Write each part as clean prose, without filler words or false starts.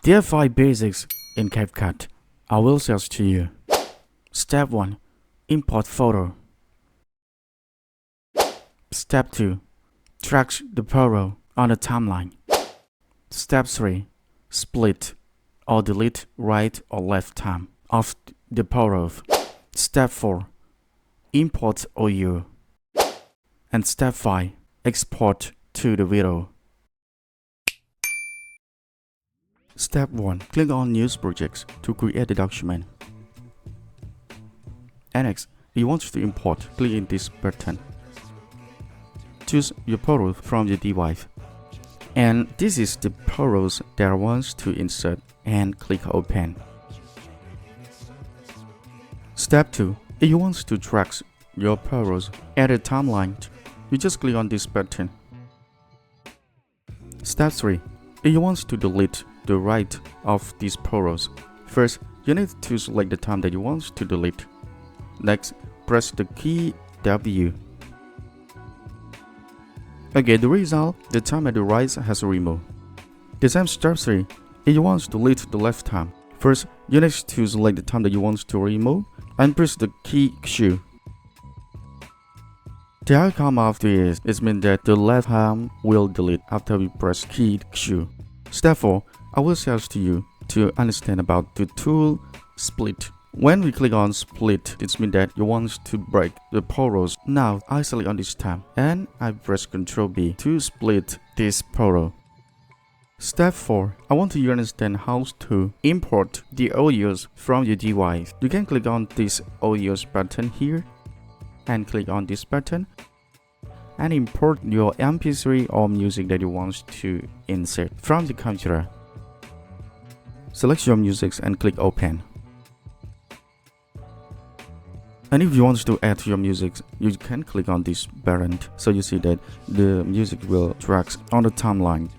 There are 5 basics in Capcut. I will suggest to you. Step 1. Import photo. Step 2. Drag the photo on the timeline. Step 3. Split or delete right or left time of the photo. Step 4. Import audio. And Step 5. Export to the video. Step 1. Click on News Projects to create the document. And next, if you want to import, click in this button. Choose your photo from your device. And this is the photos that I want to insert, and click Open. Step 2. If you want to drag your photos at a timeline, you just click on this button. Step 3. If you want to delete the right of these photos, first you need to select the time that you want to delete. Next, press the key W. Okay, the result, the time at the right has removed. The same step 3. If you want to delete the left time, first you need to select the time that you want to remove and press the key Q. The outcome of this is mean that the left time will delete after we press key Q. Step 4. I will suggest to you to understand about the tool split. When we click on split, it means that you want to break the photos. Now I select on this time and I press Ctrl B to split this photo. Step 4. I want you to understand how to import the audios from your device. You can click on this audios button here and click on this button and import your MP3 or music that you want to insert from the computer. Select your music and click Open. And if you want to add your music, you can click on this button, so you see that the music will drag on the timeline.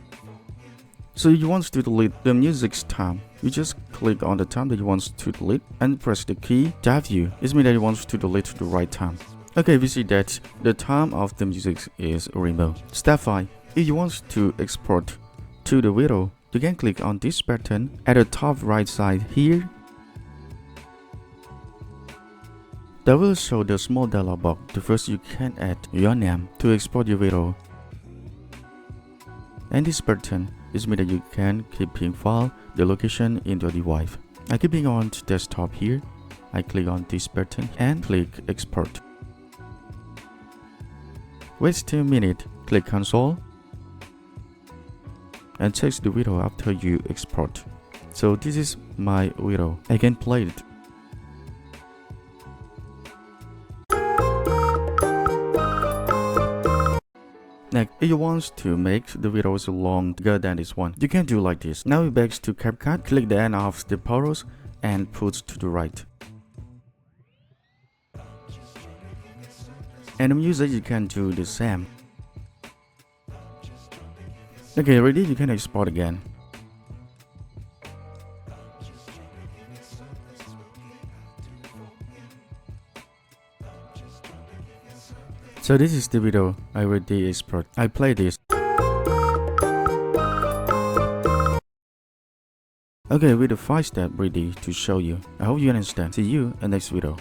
So if you want to delete the music's time, you just click on the time that you want to delete and press the key W. It means that you want to delete the right time. Okay, we see that the time of the music is removed. Step 5. If you want to export to the video, you can click on this button at the top right side here. That will show the small dialog box. The first, you can add your name to export your video. And this button is means that you can keep in file the location in your device. I keeping on to desktop here. I click on this button and click export. Wait 2 minutes, click cancel and check the video after you export. So this is my video. I can play it. Next, if you want to make the videos longer than this one, you can do like this. Now we back to Capcut, click the end of the photos and put to the right. And the music you can do the same. Okay, ready? You can export again. So this is the video I already export. I play this. Okay, with the 5 steps ready to show you. I hope you understand. See you in the next video.